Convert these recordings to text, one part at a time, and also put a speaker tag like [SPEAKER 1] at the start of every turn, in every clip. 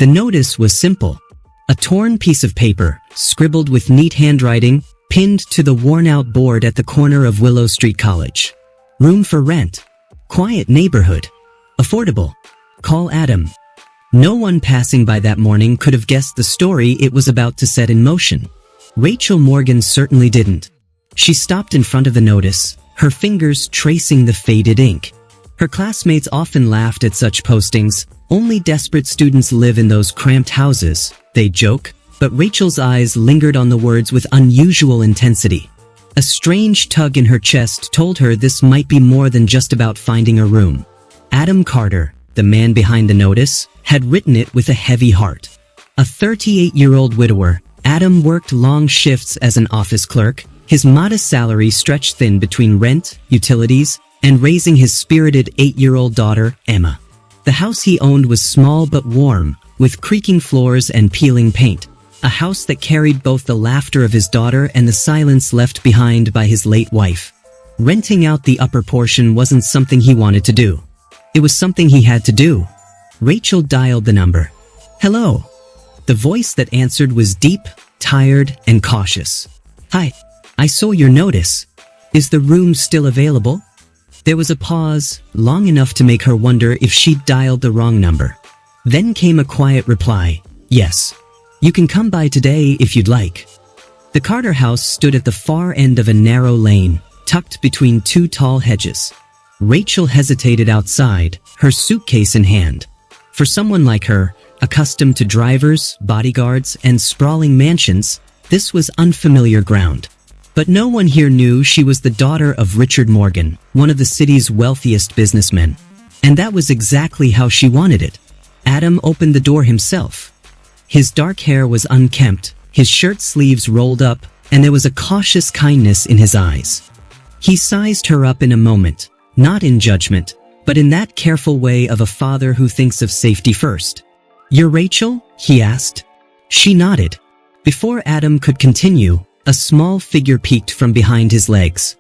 [SPEAKER 1] The notice was simple. A torn piece of paper, scribbled with neat handwriting, pinned to the worn-out board at the corner of Willow Street College. Room for rent. Quiet neighborhood. Affordable. Call Adam. No one passing by that morning could have guessed the story it was about to set in motion. Rachel Morgan certainly didn't. She stopped in front of the notice, her fingers tracing the faded ink. Her classmates often laughed at such postings. Only desperate students live in those cramped houses, they joke, but Rachel's eyes lingered on the words with unusual intensity. A strange tug in her chest told her this might be more than just about finding a room. Adam Carter, the man behind the notice, had written it with a heavy heart. A 38-year-old widower, Adam worked long shifts as an office clerk, his modest salary stretched thin between rent, utilities, and raising his spirited 8-year-old daughter, Emma. The house he owned was small but warm, with creaking floors and peeling paint. A house that carried both the laughter of his daughter and the silence left behind by his late wife. Renting out the upper portion wasn't something he wanted to do. It was something he had to do. Rachel dialed the number. Hello. The voice that answered was deep, tired, and cautious. Hi. I saw your notice. Is the room still available? There was a pause, long enough to make her wonder if she'd dialed the wrong number. Then came a quiet reply. Yes. You can come by today if you'd like. The Carter house stood at the far end of a narrow lane, tucked between two tall hedges. Rachel hesitated outside, her suitcase in hand. For someone like her, accustomed to drivers, bodyguards, and sprawling mansions, this was unfamiliar ground. But no one here knew she was the daughter of Richard Morgan, one of the city's wealthiest businessmen. And that was exactly how she wanted it. Adam opened the door himself. His dark hair was unkempt, his shirt sleeves rolled up, and there was a cautious kindness in his eyes. He sized her up in a moment, not in judgment, but in that careful way of a father who thinks of safety first. "You're Rachel?" he asked. She nodded. Before Adam could continue, a small figure peeked from behind his legs.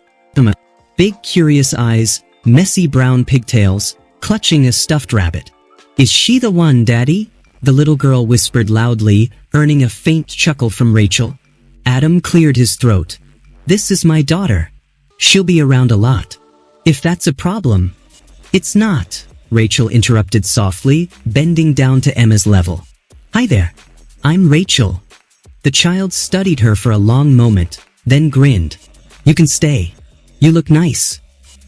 [SPEAKER 1] Big curious eyes, messy brown pigtails, clutching a stuffed rabbit. "Is she the one, Daddy?" the little girl whispered loudly, earning a faint chuckle from Rachel. Adam cleared his throat. "This is my daughter. She'll be around a lot. If that's a problem." "It's not," Rachel interrupted softly, bending down to Emma's level. "Hi there. I'm Rachel." The child studied her for a long moment, then grinned. "You can stay. You look nice."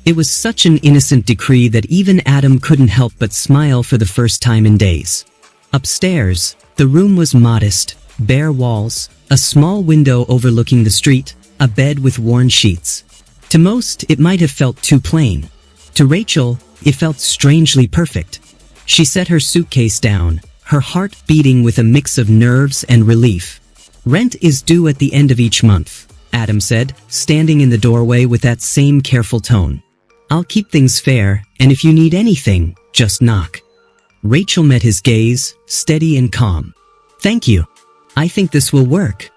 [SPEAKER 1] It was such an innocent decree that even Adam couldn't help but smile for the first time in days. Upstairs, the room was modest, bare walls, a small window overlooking the street, a bed with worn sheets. To most, it might have felt too plain. To Rachel, it felt strangely perfect. She set her suitcase down, her heart beating with a mix of nerves and relief. "Rent is due at the end of each month," Adam said, standing in the doorway with that same careful tone. "I'll keep things fair, and if you need anything, just knock." Rachel met his gaze, steady and calm. "Thank you. I think this will work."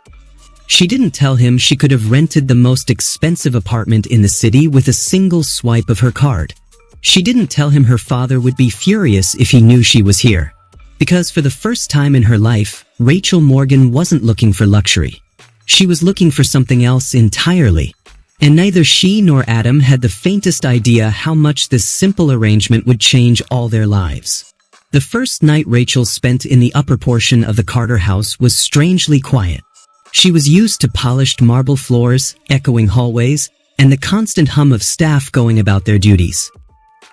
[SPEAKER 1] She didn't tell him she could have rented the most expensive apartment in the city with a single swipe of her card. She didn't tell him her father would be furious if he knew she was here. Because for the first time in her life, Rachel Morgan wasn't looking for luxury. She was looking for something else entirely. And neither she nor Adam had the faintest idea how much this simple arrangement would change all their lives. The first night Rachel spent in the upper portion of the Carter house was strangely quiet. She was used to polished marble floors, echoing hallways, and the constant hum of staff going about their duties.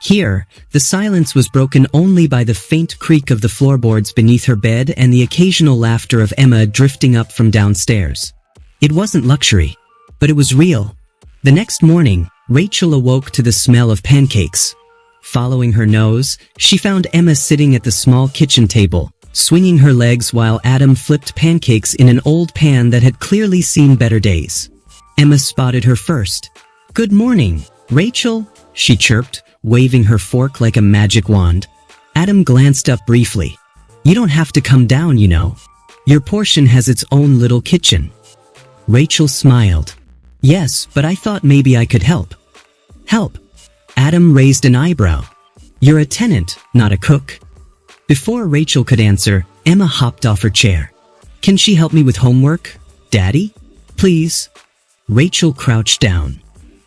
[SPEAKER 1] Here, the silence was broken only by the faint creak of the floorboards beneath her bed and the occasional laughter of Emma drifting up from downstairs. It wasn't luxury, but it was real. The next morning, Rachel awoke to the smell of pancakes. Following her nose, she found Emma sitting at the small kitchen table, swinging her legs while Adam flipped pancakes in an old pan that had clearly seen better days. Emma spotted her first. "Good morning, Rachel," she chirped, waving her fork like a magic wand. Adam glanced up briefly. "You don't have to come down, you know. Your portion has its own little kitchen." Rachel smiled. "Yes, but I thought maybe I could help." "Help?" Adam raised an eyebrow. "You're a tenant, not a cook." Before Rachel could answer, Emma hopped off her chair. "Can she help me with homework, Daddy? Please?" Rachel crouched down.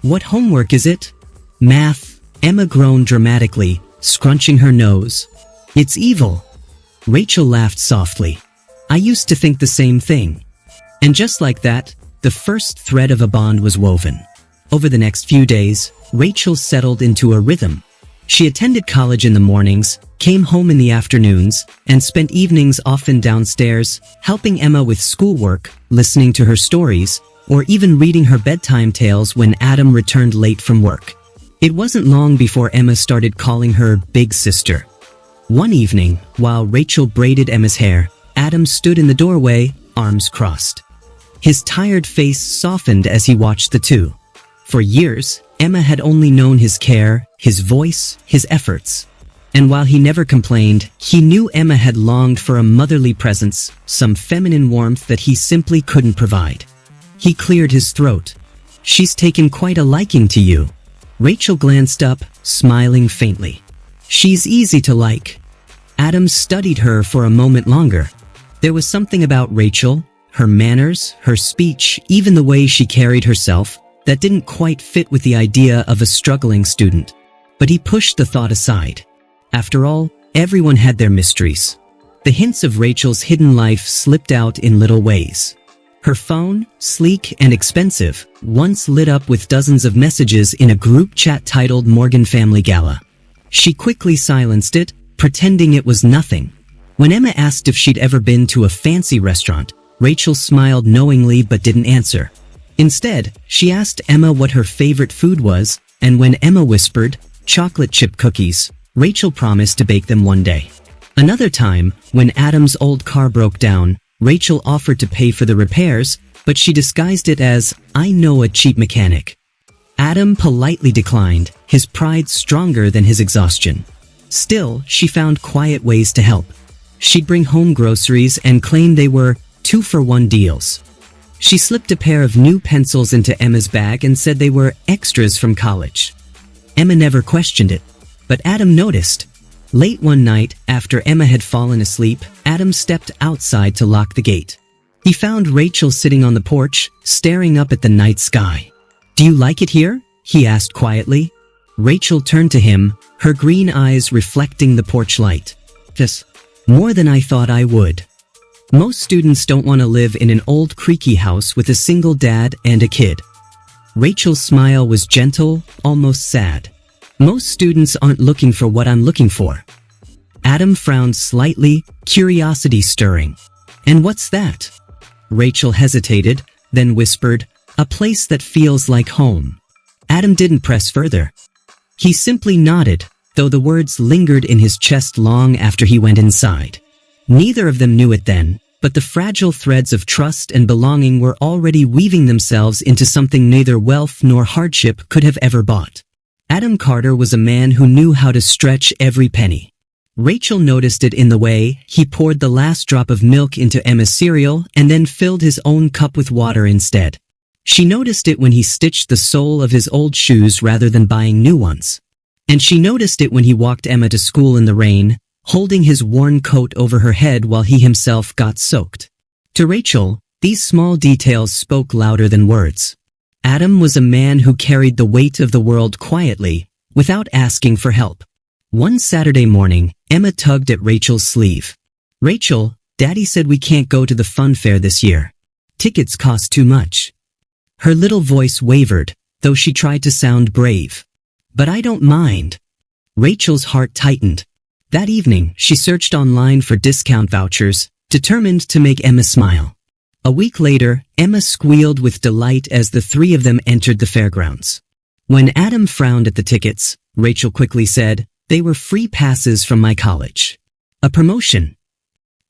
[SPEAKER 1] "What homework is it?" "Math," Emma groaned dramatically, scrunching her nose. "It's evil." Rachel laughed softly. "I used to think the same thing." And just like that, the first thread of a bond was woven. Over the next few days, Rachel settled into a rhythm. She attended college in the mornings, came home in the afternoons, and spent evenings often downstairs, helping Emma with schoolwork, listening to her stories, or even reading her bedtime tales when Adam returned late from work. It wasn't long before Emma started calling her Big Sister. One evening, while Rachel braided Emma's hair, Adam stood in the doorway, arms crossed. His tired face softened as he watched the two. For years, Emma had only known his care, his voice, his efforts. And while he never complained, he knew Emma had longed for a motherly presence, some feminine warmth that he simply couldn't provide. He cleared his throat. "She's taken quite a liking to you." Rachel glanced up, smiling faintly. "She's easy to like." Adam studied her for a moment longer. There was something about Rachel, her manners, her speech, even the way she carried herself, that didn't quite fit with the idea of a struggling student. But he pushed the thought aside. After all, everyone had their mysteries. The hints of Rachel's hidden life slipped out in little ways. Her phone, sleek and expensive, once lit up with dozens of messages in a group chat titled Morgan Family Gala. She quickly silenced it, pretending it was nothing. When Emma asked if she'd ever been to a fancy restaurant, Rachel smiled knowingly but didn't answer. Instead, she asked Emma what her favorite food was, and when Emma whispered, "chocolate chip cookies," Rachel promised to bake them one day. Another time, when Adam's old car broke down, Rachel offered to pay for the repairs, but she disguised it as, "I know a cheap mechanic." Adam politely declined, his pride stronger than his exhaustion. Still, she found quiet ways to help. She'd bring home groceries and claim they were 2-for-1 deals. She slipped a pair of new pencils into Emma's bag and said they were extras from college. Emma never questioned it, but Adam noticed. Late one night, after Emma had fallen asleep, Adam stepped outside to lock the gate. He found Rachel sitting on the porch, staring up at the night sky. "Do you like it here?" he asked quietly. Rachel turned to him, her green eyes reflecting the porch light. "Just more than I thought I would." Most students don't want to live in an old creaky house with a single dad and a kid. Rachel's smile was gentle, almost sad. "Most students aren't looking for what I'm looking for." Adam frowned slightly, curiosity stirring. "And what's that?" Rachel hesitated, then whispered, "A place that feels like home." Adam didn't press further. He simply nodded, though the words lingered in his chest long after he went inside. Neither of them knew it then, but the fragile threads of trust and belonging were already weaving themselves into something neither wealth nor hardship could have ever bought. Adam Carter was a man who knew how to stretch every penny. Rachel noticed it in the way he poured the last drop of milk into Emma's cereal and then filled his own cup with water instead. She noticed it when he stitched the sole of his old shoes rather than buying new ones. And she noticed it when he walked Emma to school in the rain, holding his worn coat over her head while he himself got soaked. To Rachel, these small details spoke louder than words. Adam was a man who carried the weight of the world quietly, without asking for help. One Saturday morning, Emma tugged at Rachel's sleeve. "Rachel, Daddy said we can't go to the fun fair this year. Tickets cost too much." Her little voice wavered, though she tried to sound brave. "But I don't mind." Rachel's heart tightened. That evening, she searched online for discount vouchers, determined to make Emma smile. A week later, Emma squealed with delight as the three of them entered the fairgrounds. When Adam frowned at the tickets, Rachel quickly said, "They were free passes from my college." "A promotion."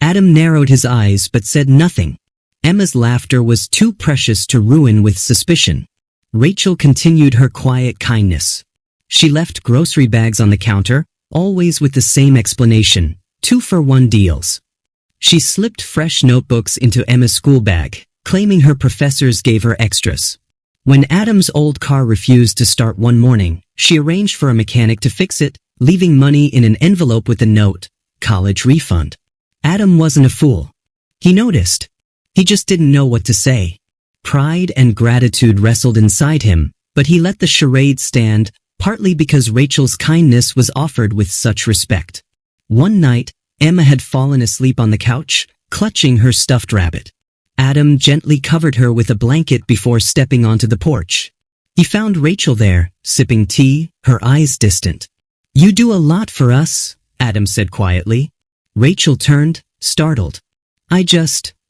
[SPEAKER 1] Adam narrowed his eyes but said nothing. Emma's laughter was too precious to ruin with suspicion. Rachel continued her quiet kindness. She left grocery bags on the counter, always with the same explanation, 2-for-1 deals. She slipped fresh notebooks into Emma's school bag, claiming her professors gave her extras. When Adam's old car refused to start one morning, she arranged for a mechanic to fix it, leaving money in an envelope with the note, "college refund." Adam wasn't a fool. He noticed. He just didn't know what to say. Pride and gratitude wrestled inside him, but he let the charade stand, partly because Rachel's kindness was offered with such respect. One night, Emma had fallen asleep on the couch, clutching her stuffed rabbit. Adam gently covered her with a blanket before stepping onto the porch. He found Rachel there, sipping tea, her eyes distant. "You do a lot for us," Adam said quietly. Rachel turned, startled.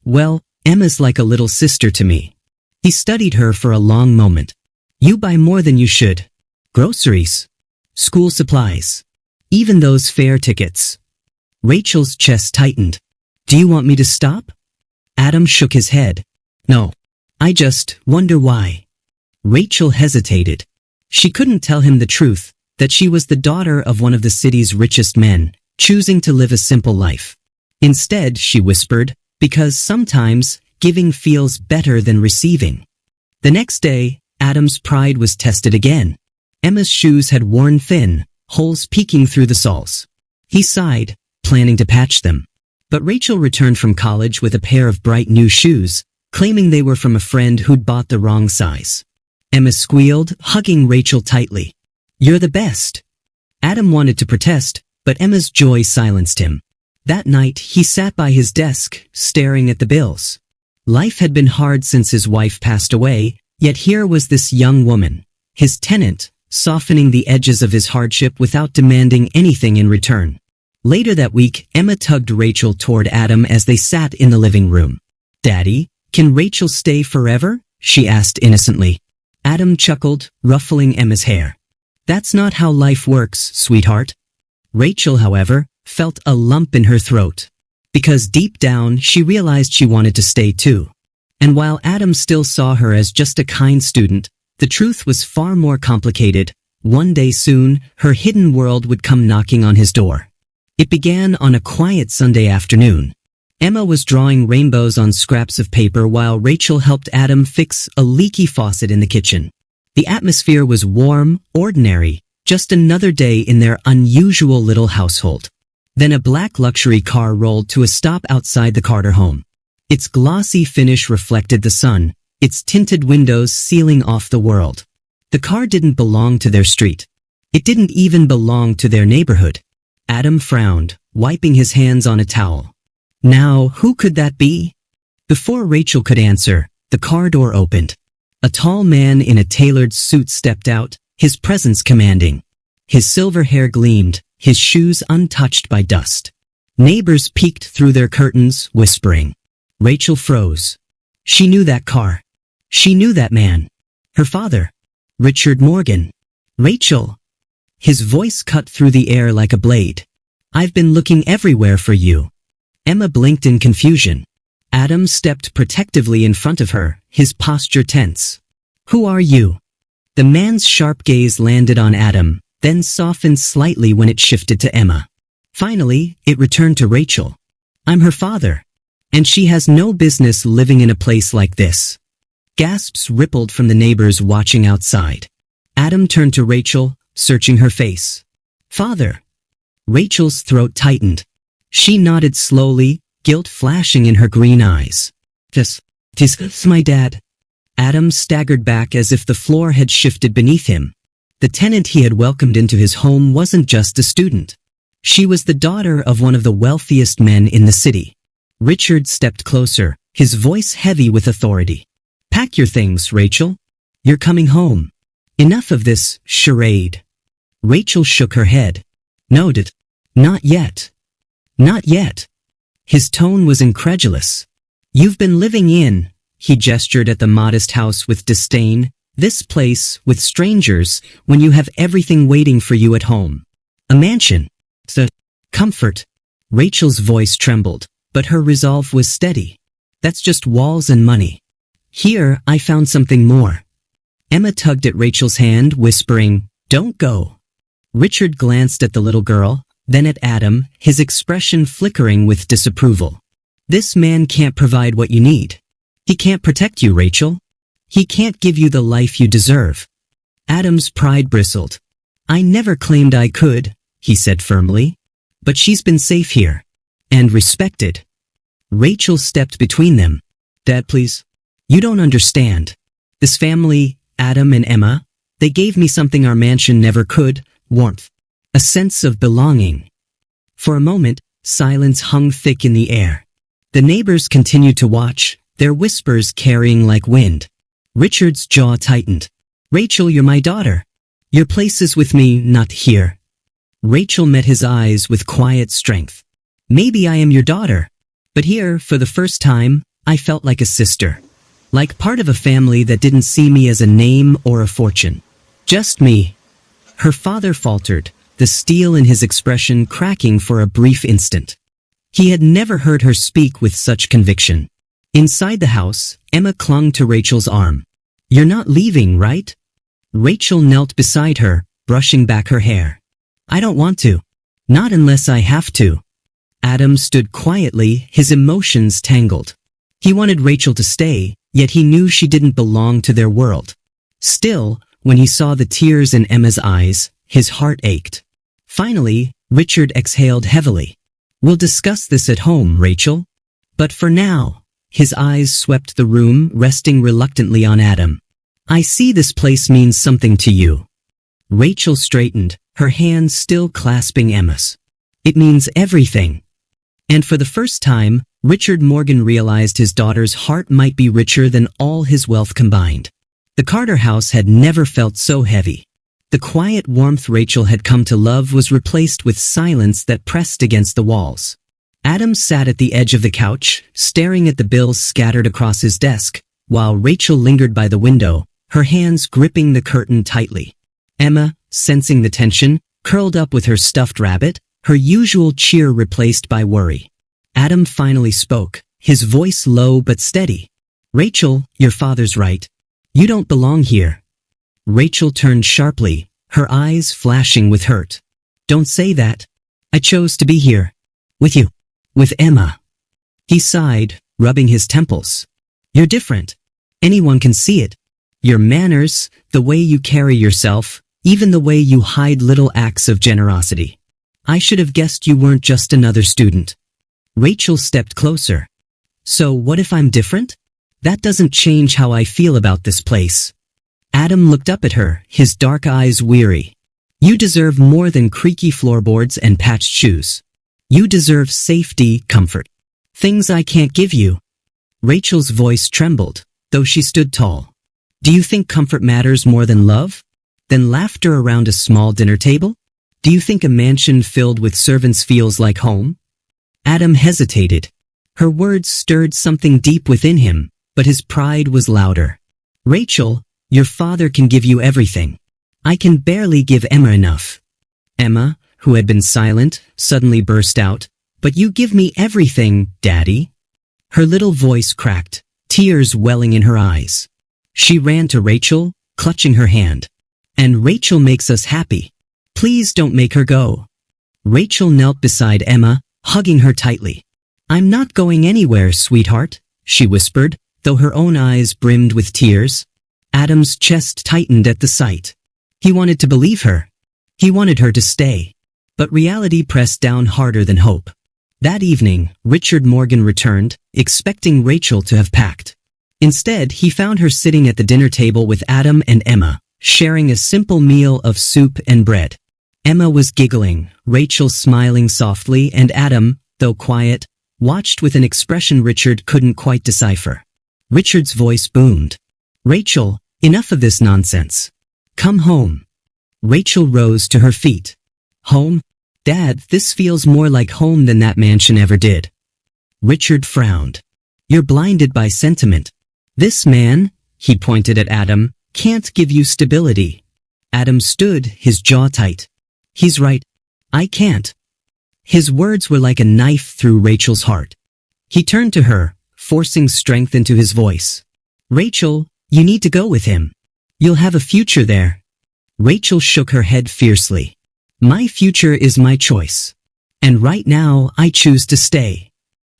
[SPEAKER 1] Well, Emma's like a little sister to me." He studied her for a long moment. "You buy more than you should. Groceries, school supplies, even those fare tickets." Rachel's chest tightened. "Do you want me to stop?" Adam shook his head. "No. I just wonder why." Rachel hesitated. She couldn't tell him the truth, that she was the daughter of one of the city's richest men, choosing to live a simple life. Instead, she whispered, because sometimes giving feels better than receiving. The next day, Adam's pride was tested again. Emma's shoes had worn thin, holes peeking through the soles. He sighed, planning to patch them. But Rachel returned from college with a pair of bright new shoes, claiming they were from a friend who'd bought the wrong size. Emma squealed, hugging Rachel tightly. "You're the best." Adam wanted to protest, but Emma's joy silenced him. That night, he sat by his desk, staring at the bills. Life had been hard since his wife passed away, yet here was this young woman, his tenant, softening the edges of his hardship without demanding anything in return. Later that week, Emma tugged Rachel toward Adam as they sat in the living room. "Daddy, can Rachel stay forever?" she asked innocently. Adam chuckled, ruffling Emma's hair. "That's not how life works, sweetheart." Rachel, however, felt a lump in her throat. Because deep down, she realized she wanted to stay too. And while Adam still saw her as just a kind student, the truth was far more complicated. One day soon, her hidden world would come knocking on his door. It began on a quiet Sunday afternoon. Emma was drawing rainbows on scraps of paper while Rachel helped Adam fix a leaky faucet in the kitchen. The atmosphere was warm, ordinary, just another day in their unusual little household. Then a black luxury car rolled to a stop outside the Carter home. Its glossy finish reflected the sun, its tinted windows sealing off the world. The car didn't belong to their street. It didn't even belong to their neighborhood. Adam frowned, wiping his hands on a towel. Now, who could that be? Before Rachel could answer, the car door opened. A tall man in a tailored suit stepped out, his presence commanding. His silver hair gleamed, his shoes untouched by dust. Neighbors peeked through their curtains, whispering. Rachel froze. She knew that car. She knew that man. Her father. Richard Morgan. "Rachel." His voice cut through the air like a blade. "I've been looking everywhere for you." Emma blinked in confusion. Adam stepped protectively in front of her, his posture tense. "Who are you?" The man's sharp gaze landed on Adam, then softened slightly when it shifted to Emma. Finally, it returned to Rachel. "I'm her father. And she has no business living in a place like this." Gasps rippled from the neighbors watching outside. Adam turned to Rachel, searching her face. "Father." Rachel's throat tightened. She nodded slowly, guilt flashing in her green eyes. This my dad." Adam staggered back as if the floor had shifted beneath him. The tenant he had welcomed into his home wasn't just a student. She was the daughter of one of the wealthiest men in the city. Richard stepped closer, his voice heavy with authority. "Pack your things, Rachel. You're coming home. Enough of this charade." Rachel shook her head. "No, not yet. Not yet." His tone was incredulous. "You've been living in," he gestured at the modest house with disdain, "this place, with strangers, when you have everything waiting for you at home. A mansion. The comfort." Rachel's voice trembled, but her resolve was steady. "That's just walls and money. Here, I found something more." Emma tugged at Rachel's hand, whispering, "Don't go." Richard glanced at the little girl, then at Adam, his expression flickering with disapproval. "This man can't provide what you need. He can't protect you, Rachel. He can't give you the life you deserve." Adam's pride bristled. "I never claimed I could," he said firmly. "But she's been safe here. and respected. Rachel stepped between them. Dad, please. You don't understand. This family, Adam and Emma, they gave me something our mansion never could, warmth. A sense of belonging. For a moment, silence hung thick in the air. The neighbors continued to watch, their whispers carrying like wind. Richard's jaw tightened. Rachel, you're my daughter. Your place is with me, not here. Rachel met his eyes with quiet strength. Maybe I am your daughter. But here, for the first time, I felt like a sister. Like part of a family that didn't see me as a name or a fortune. Just me. Her father faltered, the steel in his expression cracking for a brief instant. He had never heard her speak with such conviction. Inside the house, Emma clung to Rachel's arm. You're not leaving, right? Rachel knelt beside her, brushing back her hair. I don't want to. Not unless I have to. Adam stood quietly, his emotions tangled. He wanted Rachel to stay, yet he knew she didn't belong to their world. Still, when he saw the tears in Emma's eyes, his heart ached. Finally, Richard exhaled heavily. We'll discuss this at home, Rachel. But for now, his eyes swept the room, resting reluctantly on Adam. I see this place means something to you. Rachel straightened, her hands still clasping Emma's. It means everything. And for the first time, Richard Morgan realized his daughter's heart might be richer than all his wealth combined. The Carter house had never felt so heavy. The quiet warmth Rachel had come to love was replaced with silence that pressed against the walls. Adam sat at the edge of the couch, staring at the bills scattered across his desk, while Rachel lingered by the window, her hands gripping the curtain tightly. Emma, sensing the tension, curled up with her stuffed rabbit, her usual cheer replaced by worry. Adam finally spoke, his voice low but steady. Rachel, your father's right. You don't belong here. Rachel turned sharply, her eyes flashing with hurt. Don't say that. I chose to be here. With you. With Emma. He sighed, rubbing his temples. You're different. Anyone can see it. Your manners, the way you carry yourself, even the way you hide little acts of generosity. I should have guessed you weren't just another student. Rachel stepped closer. So what if I'm different? That doesn't change how I feel about this place. Adam looked up at her, his dark eyes weary. You deserve more than creaky floorboards and patched shoes. You deserve safety, comfort. Things I can't give you. Rachel's voice trembled, though she stood tall. Do you think comfort matters more than love? Than laughter around a small dinner table? Do you think a mansion filled with servants feels like home? Adam hesitated. Her words stirred something deep within him, but his pride was louder. Rachel, your father can give you everything. I can barely give Emma enough. Emma, who had been silent, suddenly burst out. But you give me everything, Daddy. Her little voice cracked, tears welling in her eyes. She ran to Rachel, clutching her hand. And Rachel makes us happy. Please don't make her go. Rachel knelt beside Emma, hugging her tightly. I'm not going anywhere, sweetheart, she whispered, though her own eyes brimmed with tears. Adam's chest tightened at the sight. He wanted to believe her. He wanted her to stay. But reality pressed down harder than hope. That evening, Richard Morgan returned, expecting Rachel to have packed. Instead, he found her sitting at the dinner table with Adam and Emma, sharing a simple meal of soup and bread. Emma was giggling, Rachel smiling softly, and Adam, though quiet, watched with an expression Richard couldn't quite decipher. Richard's voice boomed. Rachel, enough of this nonsense. Come home. Rachel rose to her feet. Home? Dad, this feels more like home than that mansion ever did. Richard frowned. You're blinded by sentiment. This man, he pointed at Adam, can't give you stability. Adam stood, his jaw tight. He's right. I can't. His words were like a knife through Rachel's heart. He turned to her, forcing strength into his voice. Rachel, you need to go with him. You'll have a future there. Rachel shook her head fiercely. My future is my choice. And right now, I choose to stay.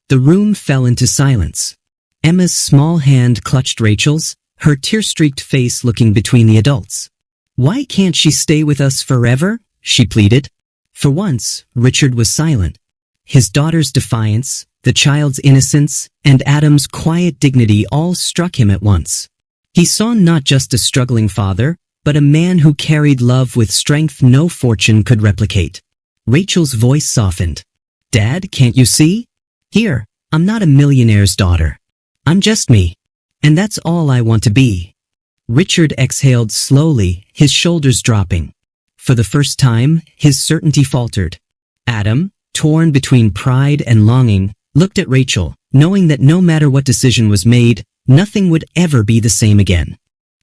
[SPEAKER 1] The room fell into silence. Emma's small hand clutched Rachel's, her tear-streaked face looking between the adults. Why can't she stay with us forever? She pleaded. For once, Richard was silent. his daughter's defiance, the child's innocence, and Adam's quiet dignity all struck him at once. He saw not just a struggling father, but a man who carried love with strength no fortune could replicate. Rachel's voice softened. "Dad, can't you see? Here, I'm not a millionaire's daughter. I'm just me. And that's all I want to be." Richard exhaled slowly, his shoulders dropping. For the first time, his certainty faltered. Adam, torn between pride and longing, looked at Rachel, knowing that no matter what decision was made, nothing would ever be the same again.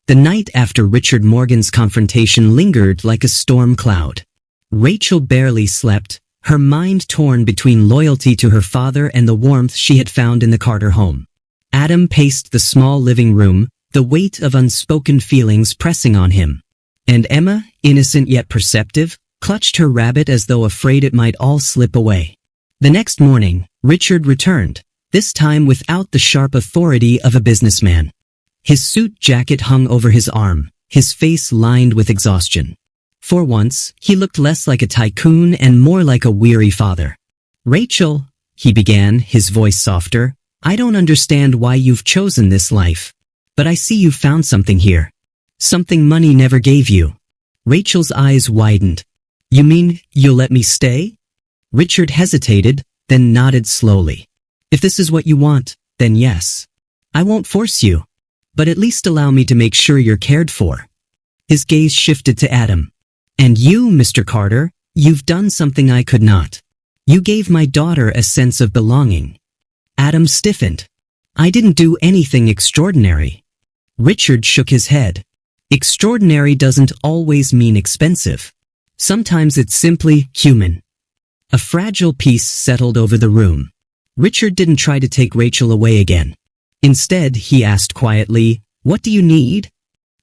[SPEAKER 1] The night after Richard Morgan's confrontation lingered like a storm cloud. Rachel barely slept, her mind torn between loyalty to her father and the warmth she had found in the Carter home. Adam paced the small living room, the weight of unspoken feelings pressing on him. And Emma, innocent yet perceptive, clutched her rabbit as though afraid it might all slip away. The next morning, Richard returned, this time without the sharp authority of a businessman. His suit jacket hung over his arm, his face lined with exhaustion. For once, he looked less like a tycoon and more like a weary father. "Rachel," he began, his voice softer, "I don't understand why you've chosen this life. But I see you found something here. Something money never gave you." Rachel's eyes widened. "You mean you'll let me stay?" Richard hesitated, then nodded slowly. "If this is what you want, then yes. I won't force you. But at least allow me to make sure you're cared for." His gaze shifted to Adam. "And you, Mr. Carter, you've done something I could not. You gave my daughter a sense of belonging." Adam stiffened. "I didn't do anything extraordinary." Richard shook his head. "Extraordinary doesn't always mean expensive. Sometimes it's simply human." A fragile peace settled over the room. Richard didn't try to take Rachel away again. Instead, he asked quietly, "What do you need?"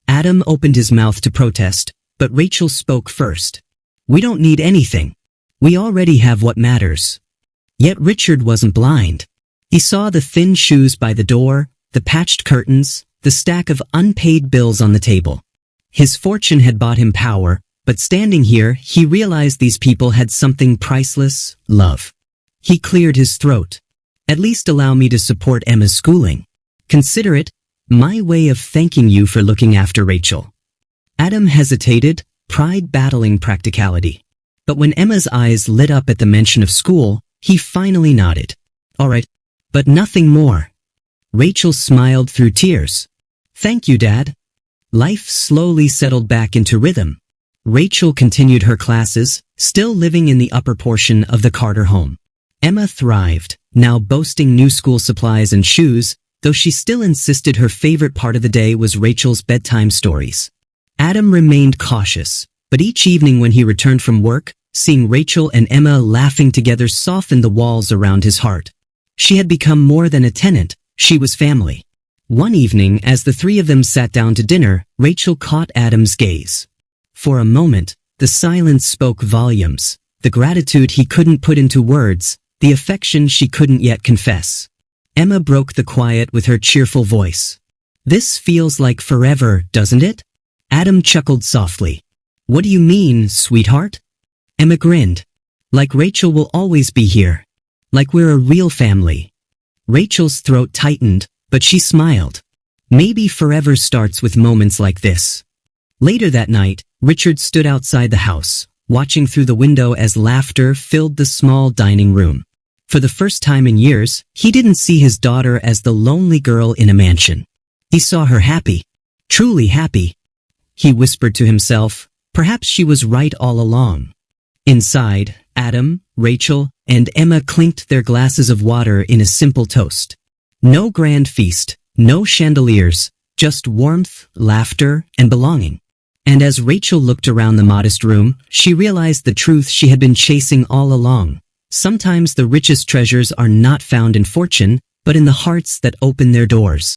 [SPEAKER 1] Adam opened his mouth to protest, but Rachel spoke first. "We don't need anything. We already have what matters." Yet Richard wasn't blind. He saw the thin shoes by the door, the patched curtains, the stack of unpaid bills on the table. His fortune had bought him power, but standing here, he realized these people had something priceless: love. He cleared his throat. "At least allow me to support Emma's schooling. Consider it my way of thanking you for looking after Rachel." Adam hesitated, pride battling practicality. But when Emma's eyes lit up at the mention of school, he finally nodded. "All right, but nothing more." Rachel smiled through tears. "Thank you, Dad." Life slowly settled back into rhythm. Rachel continued her classes, still living in the upper portion of the Carter home. Emma thrived, now boasting new school supplies and shoes, though she still insisted her favorite part of the day was Rachel's bedtime stories. Adam remained cautious, but each evening when he returned from work, seeing Rachel and Emma laughing together softened the walls around his heart. She had become more than a tenant, she was family. One evening, as the three of them sat down to dinner, Rachel caught Adam's gaze. For a moment, the silence spoke volumes, the gratitude he couldn't put into words, the affection she couldn't yet confess. Emma broke the quiet with her cheerful voice. "This feels like forever, doesn't it?" Adam chuckled softly. "What do you mean, sweetheart?" Emma grinned. "Like Rachel will always be here. Like we're a real family." Rachel's throat tightened, but she smiled. Maybe forever starts with moments like this. Later that night, Richard stood outside the house, watching through the window as laughter filled the small dining room. For the first time in years, he didn't see his daughter as the lonely girl in a mansion. He saw her happy. Truly happy. He whispered to himself, perhaps she was right all along. Inside, Adam, Rachel, and Emma clinked their glasses of water in a simple toast. No grand feast, no chandeliers, just warmth, laughter, and belonging. And as Rachel looked around the modest room, she realized the truth she had been chasing all along. Sometimes the richest treasures are not found in fortune, but in the hearts that open their doors.